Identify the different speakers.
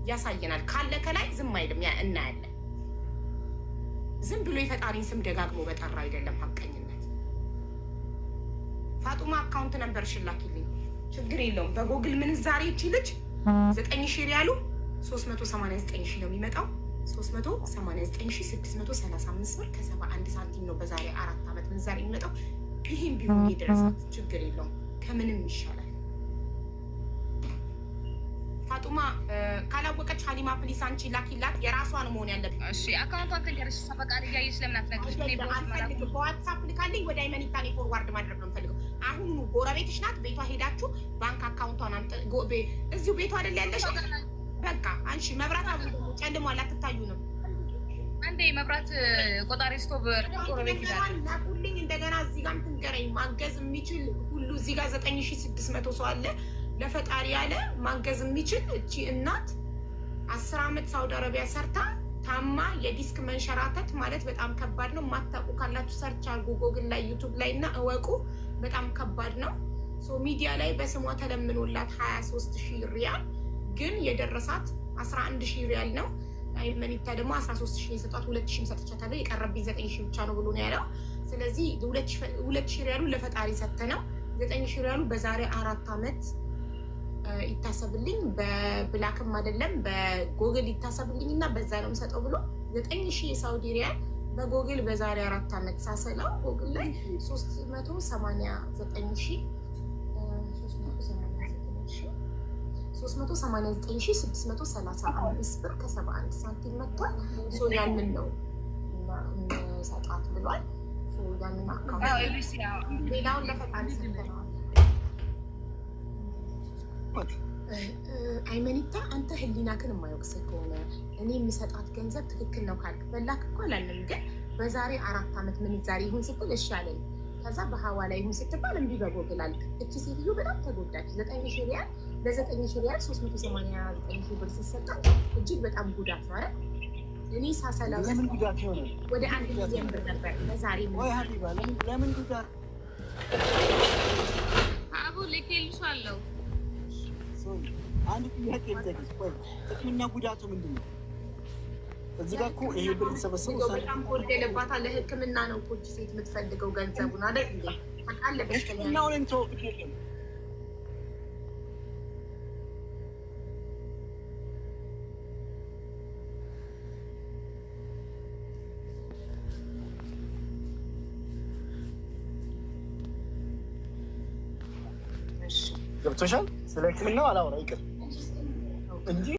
Speaker 1: ያሳየናል። ካለ ከላይ ዝም አይልም፣ ያ እናያለን። ዝም ብሎ የፈጣሪን ስም ደጋግሞ በጠራ አይደለም ሀቀኝነት። ፋጡማ አካውንት ነበር ሽላኪልኝ፣ ችግር የለውም። በጎግል ምንዛሬ ይቺ ልጅ 9000 ሪያሉ 389 ሺህ ነው የሚመጣው። 389635 ብር ከ71 ሳንቲም ነው በዛሬ 4 ዓመት ምንዛሬ የሚመጣው። ይህም ቢሆን የደረሳት ችግር የለውም፣ ከምንም ይሻላል። ፋጡማ ካላወቀች ሀሊማ ፕሊስ አንቺ ላኪላት፣ የራሷን መሆን ያለብኝ።
Speaker 2: እሺ አካውንቷን ትንገርሽ ሰፈቃል እያየሽ ለምን አትነግሪሽ?
Speaker 1: በዋትሳፕ ልካልኝ ወደ አይመኒታ እኔ ፎርዋርድ ማድረግ ነው የምፈልገው። አሁኑ ጎረቤትሽ ናት፣ ቤቷ ሄዳችሁ ባንክ አካውንቷን እዚሁ ቤቷ አይደል ያለሽ? በቃ አንቺ መብራት አብሮ ጨልሟል፣ አትታዩ ነው
Speaker 2: አንዴ መብራት ቆጣሪ ስቶቭ ጎረቤት ይላል
Speaker 1: ናቁልኝ። እንደገና እዚህ ጋር ትንገረኝ ማገዝ የሚችል ሁሉ እዚህ ጋር 9600 ሰው አለ። ለፈጣሪ ያለ ማገዝ የሚችል እቺ እናት 10 ዓመት ሳውዲ አረቢያ ሰርታ ታማ የዲስክ መንሸራተት ማለት በጣም ከባድ ነው። ማታውቁ ካላችሁ ሰርች አድርጉ ጎግል ላይ ዩቲዩብ ላይ እና እወቁ። በጣም ከባድ ነው። ሶ ሚዲያ ላይ በስሟ ተለምኖላት 23000 ሪያል ግን የደረሳት 11000 ሪያል ነው። አይመኒታ ደግሞ 13000 የሰጧት 2000 ሰጥቻታለሁ። የቀረብኝ 9000 ብቻ ነው ብሎ ነው ያለው። ስለዚህ 2000 ሪያሉ ለፈጣሪ ሰተነው 9000 ሪያሉ በዛሬ 4 ዓመት ይታሰብልኝ፣ በብላክም አይደለም በጎግል ይታሰብልኝ እና በዛ ነው የምሰጠው ብሎ 9000 የሳውዲ ሪያል በጎግል በዛሬ 4 ዓመት ሳሰላው ጎግል ላይ 389635 ብር ከ71 ሳንቲም መጥቷል። ያንን ነው ሰጣት ብሏል። ያንን አካውንት ሌላውን ለፈጣሪ ሰጥተነዋል። አይመኒታ አንተ ህሊናክን የማይወቅስህ ከሆነ እኔ የምሰጣት ገንዘብ ትክክል ነው ካልክ በላክ እኮ አላለም። ግን በዛሬ 4 ዓመት ምንዛሬ ይሁን ስትል እሺ አለኝ። ከዛ በሐዋላ ይሁን ስትባል እምቢ በጎግል አልክ። እቺ ሴትዮ በጣም ተጎዳች። 9000 ሪያል ለ9000 ሪያል 389 ብር ሲሰጣት እጅግ በጣም ጉዳት ነው አይደል? እኔ ሳሰላው
Speaker 3: ለምን ጉዳት ሆነ?
Speaker 1: ወደ 1 ሚሊዮን ብር ነበር ለዛሬ።
Speaker 3: ወይ ሀቢባ ለምን ጉዳት?
Speaker 2: አቡ ልኬልሻለሁ።
Speaker 3: አንድ ጥያቄ ልጠይቅሽ። ቆይ ጥቅምና ጉዳቱ ምንድን ነው? እዚህ ጋር እኮ ይሄ ብር የተሰበሰበው
Speaker 1: በጣም ጎደለባታ። ለሕክምና ነው እኮ ሴት የምትፈልገው ገንዘቡን አይደል እንዴ? ታውቃለህ።
Speaker 3: ሕክምናውን እንተው የለም። ገብቶሻል? ስለ ሕክምናው አላወራ ይቅር እንጂ